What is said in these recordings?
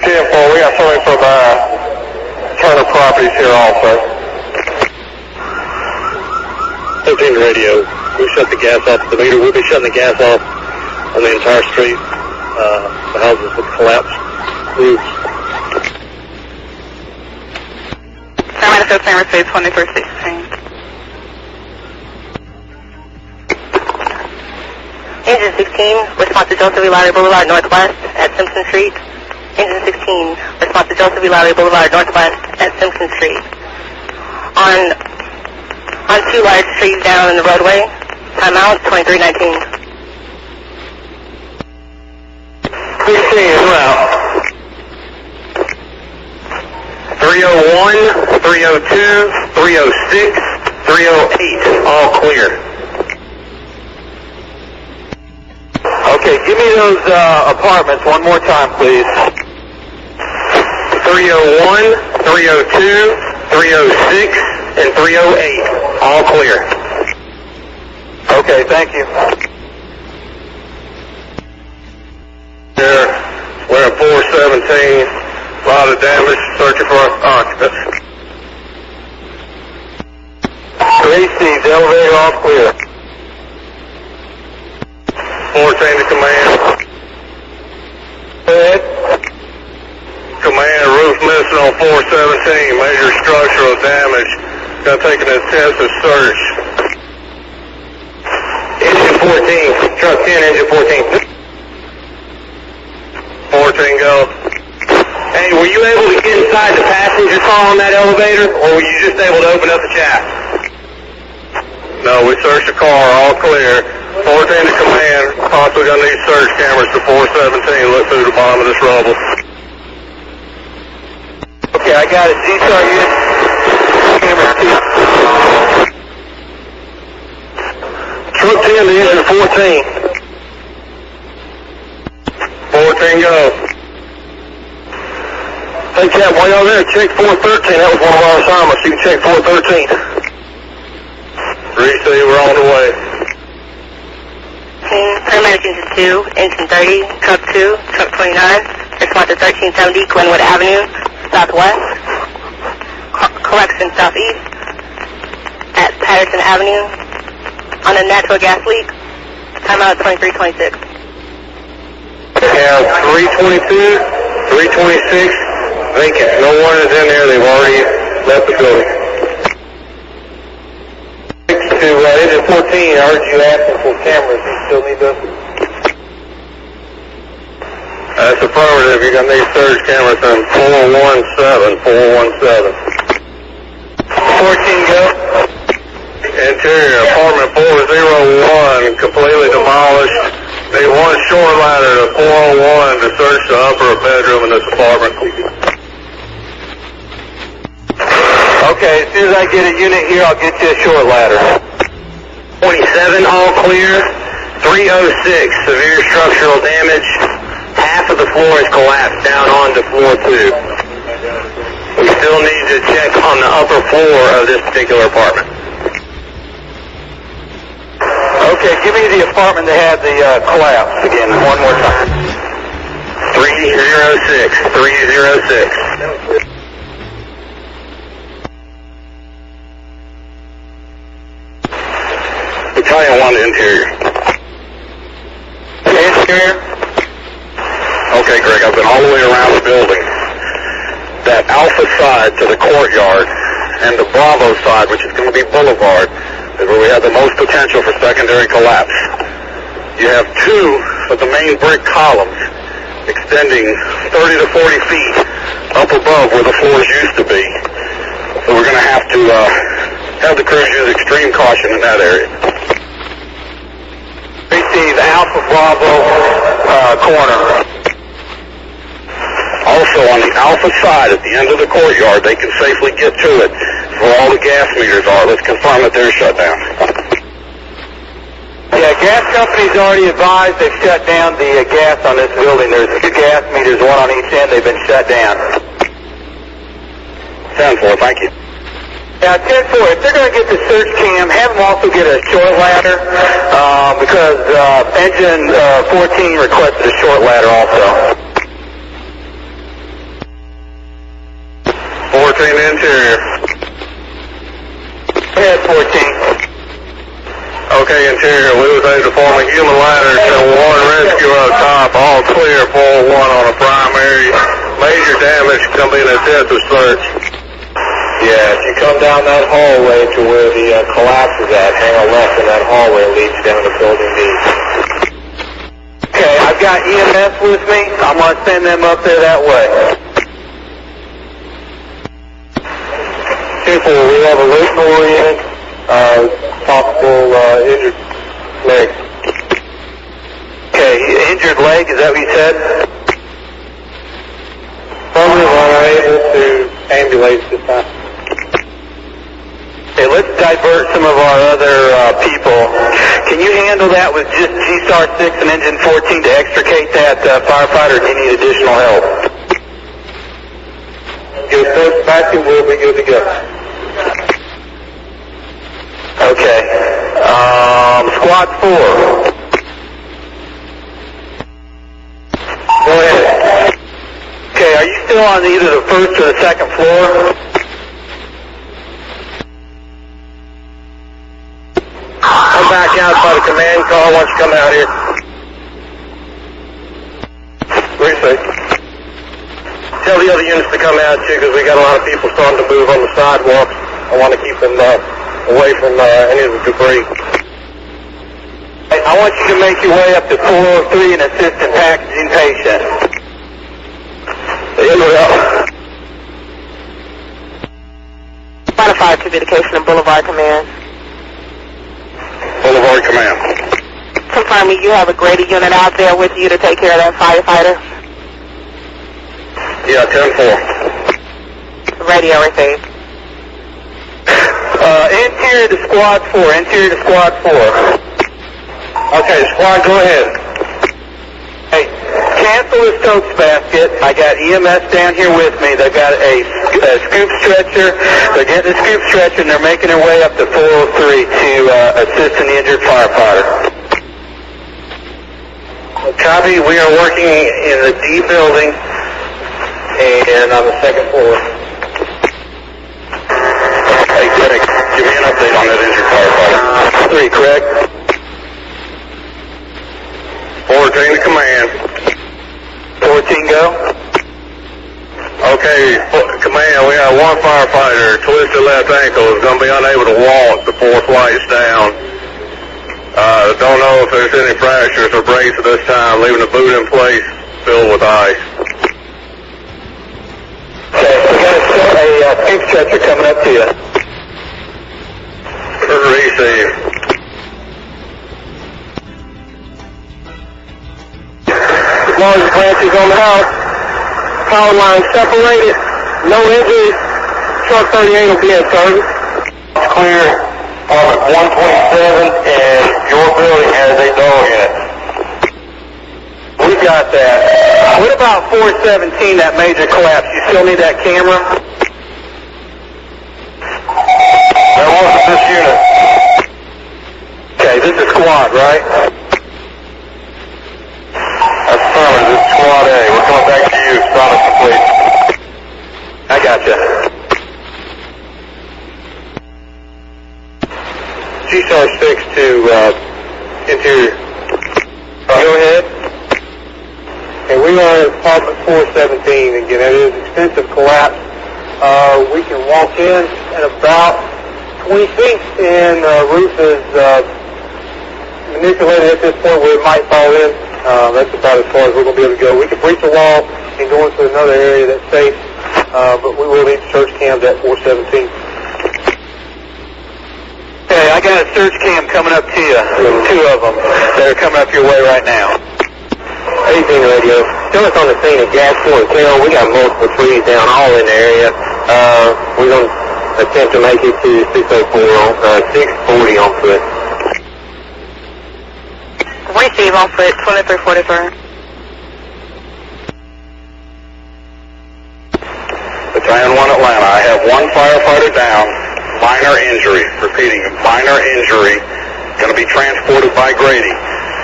10-4, we got somebody from Turner Properties here also. 13 radio, we shut the gas off at the meter. We'll be shutting the gas off on the entire street, the houses with collapsed roofs. San Mercedes 2116. Engine 16, response to Joseph E. Lowry Boulevard Northwest at Simpson Street. Engine 16, response to Joseph E. Lowry Boulevard Northwest at Simpson Street. On 2 large trees down in the roadway. Timeout 2319. 16 is out. 301, 302, 306, 308, all clear. Okay, give me those apartments one more time, please. 301, 302, 306, and 308, all clear. Okay, thank you. We're at 417, a lot of damage, searching for occupants. 3C, the elevator all clear. 14 to command. Go ahead. Command, roof missing on 417, major structural damage. Got to take an intensive search. Engine 14, truck 10, engine 14. 14 go. Hey, were you able to get inside the passenger car on that elevator, or were you just able to open up the shaft? No, we searched the car, all clear. 14 to command, possibly gonna need search cameras to 417, look through the bottom of this rubble. Okay, I got it. G-Star unit. Camera 2. Truck 10 to engine 14. 14 go. Hey, Cap, while y'all there, check 413. That was one of our assignments. You can check 413. 3C, we're on the way. Paramedic engine 2, engine 30, truck 2, truck 29, response to 1370 Glenwood Avenue, southwest, correction southeast, at Patterson Avenue, on a natural gas leak, timeout 2326. Have 322, 326, vacant. No one is in there, they've already left the building. To engine 14, I heard you asking for cameras. Do you still need those? That's affirmative. You're going to need surge cameras on 417, 417. 14 go. Interior, apartment 401, completely demolished. Need one short ladder to 401 to search the upper bedroom in this apartment. Okay, as soon as I get a unit here, I'll get you a short ladder. 27, all clear. 306, severe structural damage. Half of the floor is collapsed down onto floor 2. We still need to check on the upper floor of this particular apartment. Okay, give me the apartment that had the collapse again, one more time. 306, 306. Battalion 1 interior. Interior? Okay, Greg, I've been all the way around the building. That Alpha side to the courtyard and the Bravo side, which is going to be Boulevard, is where we have the most potential for secondary collapse. You have 2 of the main brick columns extending 30 to 40 feet up above where the floors used to be. So we're going to have the crews use extreme caution in that area. Receive Alpha Bravo corner. Also on the Alpha side at the end of the courtyard, they can safely get to it where all the gas meters are. Let's confirm that they're shut down. Yeah, gas company's already advised they've shut down the gas on this building. There's 2 gas meters, one on each end. They've been shut down. 10-4, thank you. Yeah, 10-4, if they're going to get the search cam, have them also get a short ladder, because engine 14 requested a short ladder also. interior. Head 14. Okay, interior, we was able to form a human ladder to one rescue up top, all clear, 4-1 on a primary. Major damage can be an intensive search. Yeah, if you come down that hallway to where the collapse is at, hang a left in that hallway, leads down to building D. Okay, I've got EMS with me. I'm going to send them up there that way. 2-4, we have a Leighton oriented, possible injured leg. Okay, injured leg, is that what you said? Probably unable to ambulate this time. Okay, let's divert some of our other people. Can you handle that with just G-Star 6 and Engine 14 to extricate that firefighter, or do you need additional help? Get those back and we'll be good to go. Okay. Squad 4. Go ahead. Okay, are you still on either the first or the second floor? I'm back out by the command car. Why don't you come out here? What do you say? Tell the other units to come out too, because we got a lot of people starting to move on the sidewalks. I want to keep them away from any of the debris. I want you to make your way up to 403 and assist in packaging patient. Here we go. Modify communication and Boulevard Command. Boulevard Command. Confirming you have a Grady unit out there with you to take care of that firefighter. Yeah, 10-4. Radio received. Interior to squad 4, interior to squad 4. Okay, squad, go ahead. Hey, cancel the Stokes basket. I got EMS down here with me. They've got a scoop stretcher. They're getting the scoop stretcher and they're making their way up to 403 to assist in the injured firefighter. Copy, we are working in the D building and on the second floor. Hey, Greg, give me an update on that injured firefighter. 3, correct? 14 to command. 14 go? Okay, command, we have one firefighter, twisted left ankle, is going to be unable to walk before flight's down. Don't know if there's any fractures or breaks at this time, leaving the boot in place filled with ice. Okay, we got a scoop stretcher coming up to you. Receive. As long as the branches on the house, power line separated, no injuries, truck 38 will be in service. It's clear. Apartment 127 and your building has a dog in it. We got that. What about 417, that major collapse? You still need that camera? That wasn't this unit. Okay, this is squad, right? That's affirmative. This is Squad A. We're coming back to you. Sonic complete. I gotcha. G-Star 6 to interior. Go ahead. Okay, we are at apartment 417. Again, that is extensive collapse. We can walk in at about 20 feet, and roof is manipulated at this point where it might fall in. That's about as far as we're going to be able to go. We can breach a wall and go into another area that's safe, but we will need search cams at 417. Okay, I got a search cam coming up to you. 2 of them that are coming up your way right now. 18 radio. Still us on the scene of gas and Carroll. We got multiple trees down all in the area. We're going to attempt to make it to 604 on 640 on foot. Receive on foot, 2344. Battalion 1 Atlanta, I have one firefighter down, minor injury. Repeating, minor injury. Going to be transported by Grady.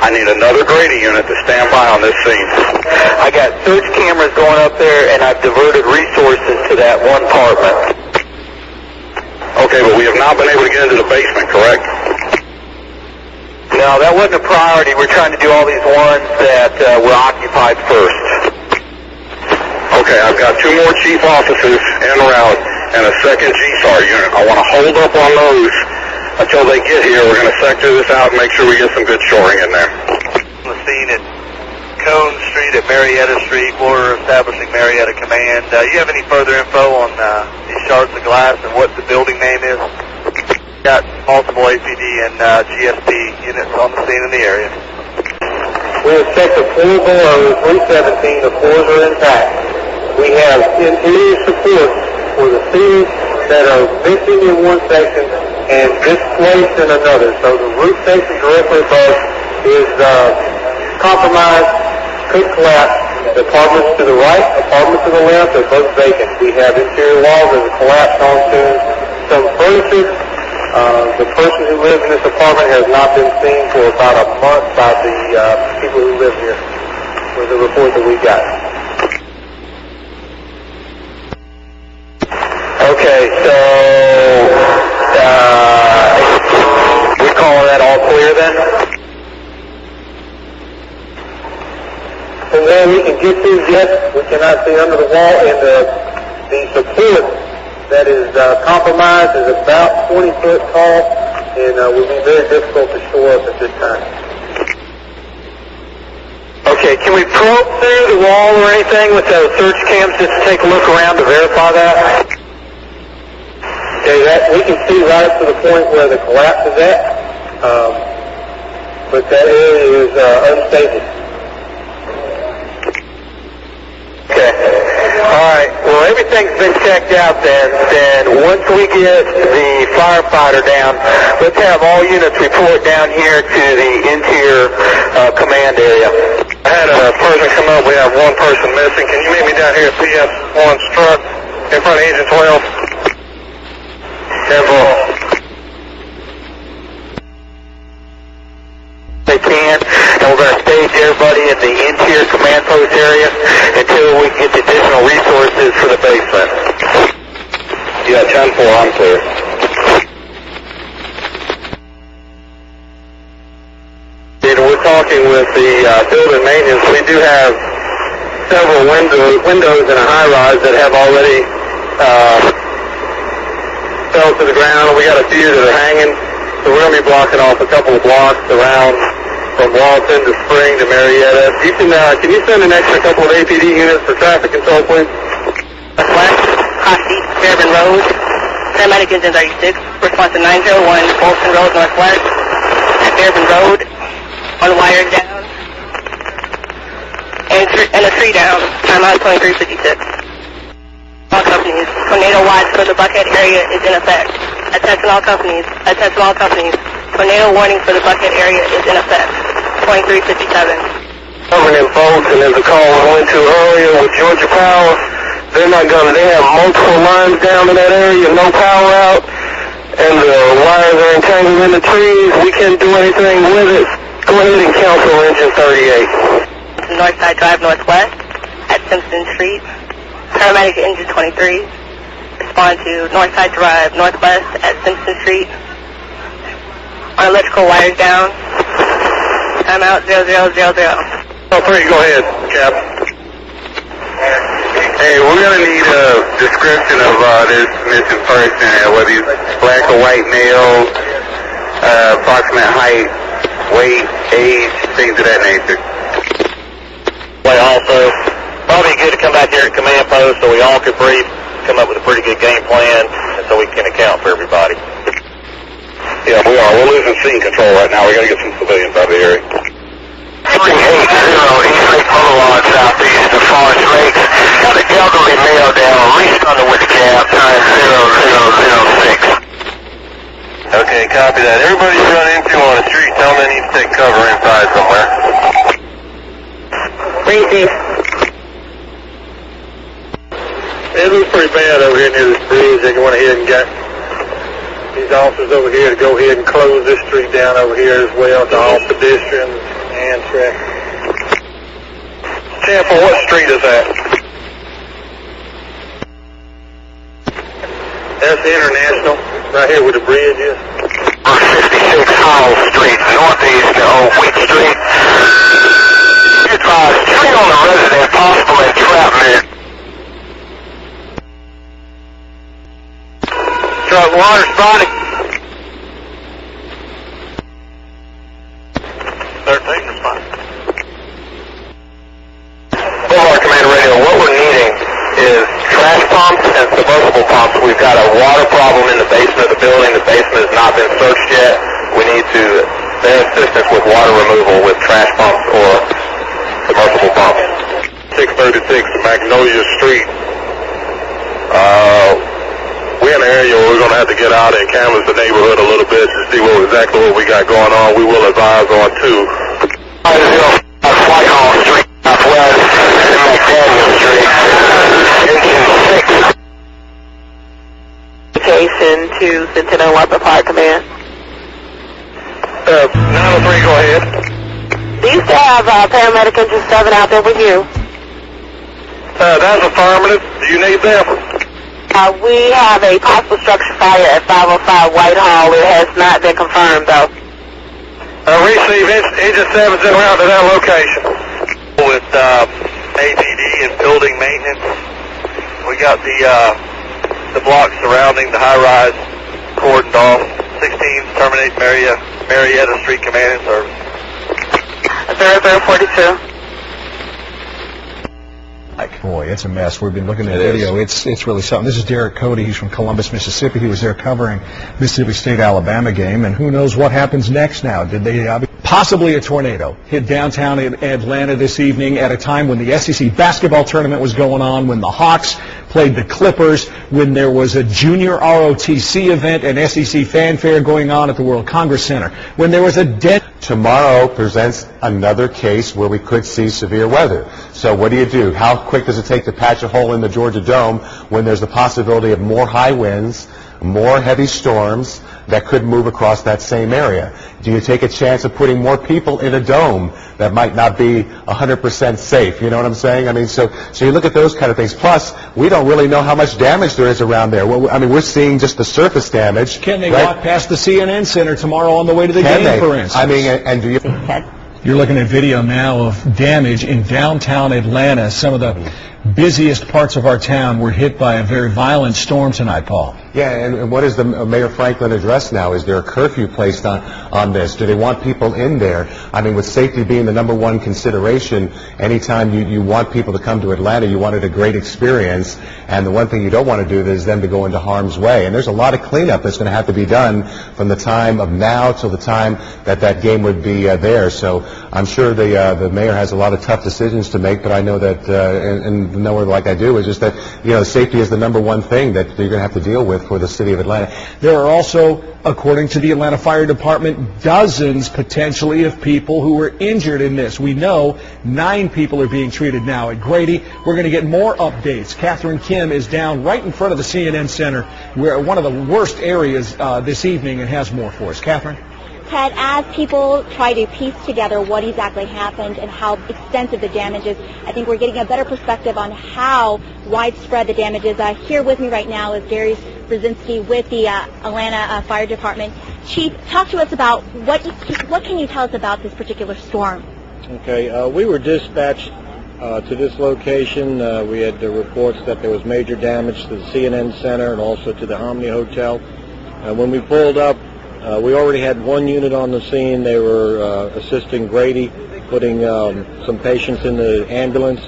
I need another Grady unit to stand by on this scene. I got search cameras going up there, and I've diverted resources to that one apartment. Okay, but we have not been able to get into the basement, correct? No, that wasn't a priority. We're trying to do all these ones that were occupied first. Okay, I've got 2 more chief officers en route and a second GSAR unit. I want to hold up on those until they get here. We're going to sector this out and make sure we get some good shoring in there. On the scene at Cone Street at Marietta Street. We're establishing Marietta Command. You have any further info on these shards of glass and what the building name is? Got multiple APD and GSP units on the scene in the area. We have checked the floor below 317. The floors are intact. We have interior support for the ceilings that are missing in one section and displaced in another. So the roof section directly above is compromised, could collapse. The apartments to the right, apartments to the left are both vacant. We have interior walls that have collapsed onto some furniture. The person who lives in this apartment has not been seen for about a month by the people who live here, was the report that we got. Okay, so we call that all clear then? From there we can get through yet. We cannot see under the wall, and the support that is compromised is about 20 foot tall and would be very difficult to shore up at this time. Okay, can we probe through the wall or anything with those search cams just to take a look around to verify that? Okay, that we can see right up to the point where the collapse is at, but that area is unstable. Okay. All right. Well, everything's been checked out then once we get the firefighter down, let's have all units report down here to the interior command area. I had a person come up. We have 1 person missing. Can you meet me down here at PS1's truck in front of Engine 12? Careful. They can, and we're going to stage everybody in the interior command post area until we get the additional resources for the basement. Yeah, 10-4, I'm clear. We're talking with the building maintenance. We do have several windows in a high-rise that have already fell to the ground. We got a few that are hanging, so we're going to be blocking off a couple of blocks around from Walton to Spring to Marietta. Can you send an extra couple of APD units for traffic control, please? West, Hosty, Fairburn Road, paramedic engine 36, response to 901, Bolton Road, Northwest, at Fairburn Road, on the wires down, and a tree down, timeout 2356. All companies, tornado watch for the Buckhead area is in effect. Attention all companies, tornado warning for the Buckhead area is in effect. 2357. Covering in folks, and there's a call I went to earlier with Georgia Power. They have multiple lines down in that area, no power out, and the wires are entangled in the trees. We can't do anything with it. Go ahead and cancel engine 38. Northside Drive Northwest at Simpson Street. Paramedic engine 23. Respond to Northside Drive Northwest at Simpson Street. On electrical wires down. Timeout 0000. Oh, 3, go ahead, Cap. Hey, we're going to need a description of this missing person, whether he's black or white male, approximate height, weight, age, things of that nature. Also, probably good to come back here at command post so we all could brief, come up with a pretty good game plan, and so we can account for everybody. Yeah, we are. We're losing scene control right now. We got to get some civilians out of the area. 380 East Lake Boulevard, southeast of Forest Lakes. Got an elderly male down, restarted with cab, time 0006. Okay, copy that. Everybody you run into on the street, tell them they need to take cover inside somewhere. Crazy. It looks pretty bad over here near this bridge. They went ahead and got these officers over here to go ahead and close this street down over here as well to all pedestrians hand check. 10-4, what street is that? That's the International, right here where the bridge is. 56 Howell Street, northeast of Wheat Street. Street on the resident, possible entrapment. Truck water spotting. 13 responding. Boulevard Command Radio, what we're needing is trash pumps and submersible pumps. We've got a water problem in the basement of the building. The basement has not been searched yet. We need their assistance with water removal with trash pumps or submersible pumps. 636 Magnolia Street. We're in an area where we're going to have to get out and canvass the neighborhood a little bit to see exactly what we got going on. We will advise on 2. Whitehall Street, southwest, and McDaniel Street. Engine 6. Location to Centennial Upper Park Command. 903, go ahead. Do you still have paramedic engine 7 out there with you? That's affirmative. Do you need them? We have a possible structure fire at 505 Whitehall. It has not been confirmed, though. Receive engine 7's in around to that location. With APD and building maintenance, we got the blocks surrounding the high-rise cordoned off. 16 terminate Marietta Street Command and Service. 0042. Boy, it's a mess. We've been looking at the video. It's really something. This is Derek Cody. He's from Columbus, Mississippi. He was there covering Mississippi State-Alabama game, and who knows what happens next now. Did they possibly a tornado hit downtown Atlanta this evening at a time when the SEC basketball tournament was going on, when the Hawks played the Clippers, when there was a junior ROTC event and SEC fanfare going on at the World Congress Center, when there was a dead... Tomorrow presents another case where we could see severe weather. So what do? How quick does it take to patch a hole in the Georgia Dome when there's the possibility of more high winds, more heavy storms that could move across that same area? Do you take a chance of putting more people in a dome that might not be 100% safe? You know what I'm saying? I mean, so you look at those kind of things. Plus, we don't really know how much damage there is around there. Well, I mean, we're seeing just the surface damage. Can they right? walk past the CNN Center tomorrow on the way to the Can game, they? for instance? I mean, and do you... You're looking at video now of damage in downtown Atlanta. Some of the busiest parts of our town were hit by a very violent storm tonight, Paul. Yeah, and what is the Mayor Franklin address now? Is there a curfew placed on this? Do they want people in there? I mean, with safety being the number one consideration, anytime you want people to come to Atlanta, you want it a great experience, and the one thing you don't want to do is them to go into harm's way. And there's a lot of cleanup that's going to have to be done from the time of now till the time that game would be there. So I'm sure the mayor has a lot of tough decisions to make, but I know that, and knowing like I do, is just that, safety is the number one thing that you're going to have to deal with for the city of Atlanta. There are also, according to the Atlanta Fire Department, dozens potentially of people who were injured in this. We know 9 people are being treated now at Grady. We're going to get more updates. Catherine Kim is down right in front of the CNN Center, where one of the worst areas this evening, and has more for us. Catherine? Ted, as people try to piece together what exactly happened and how extensive the damage is, I think we're getting a better perspective on how widespread the damage is. Here with me right now is Gary Brzezinski with the Atlanta Fire Department. Chief, talk to us about what can you tell us about this particular storm? Okay, we were dispatched to this location. We had the reports that there was major damage to the CNN Center and also to the Omni Hotel. When we pulled up, we already had one unit on the scene. They were assisting Grady, putting some patients in the ambulance.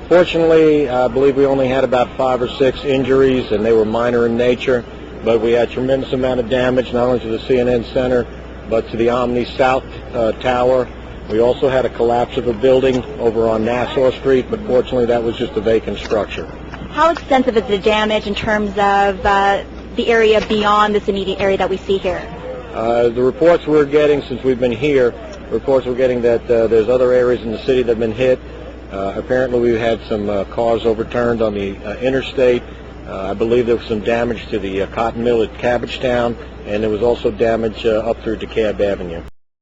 Fortunately, I believe we only had about 5 or 6 injuries, and they were minor in nature. But we had tremendous amount of damage, not only to the CNN Center, but to the Omni South Tower. We also had a collapse of a building over on Nassau Street, but fortunately that was just a vacant structure. How extensive is the damage in terms of the area beyond this immediate area that we see here? The reports we're getting since we've been here, reports we're getting that there's other areas in the city that have been hit. Apparently we've had some cars overturned on the interstate. I believe there was some damage to the cotton mill at Cabbagetown, and there was also damage up through DeKalb Avenue.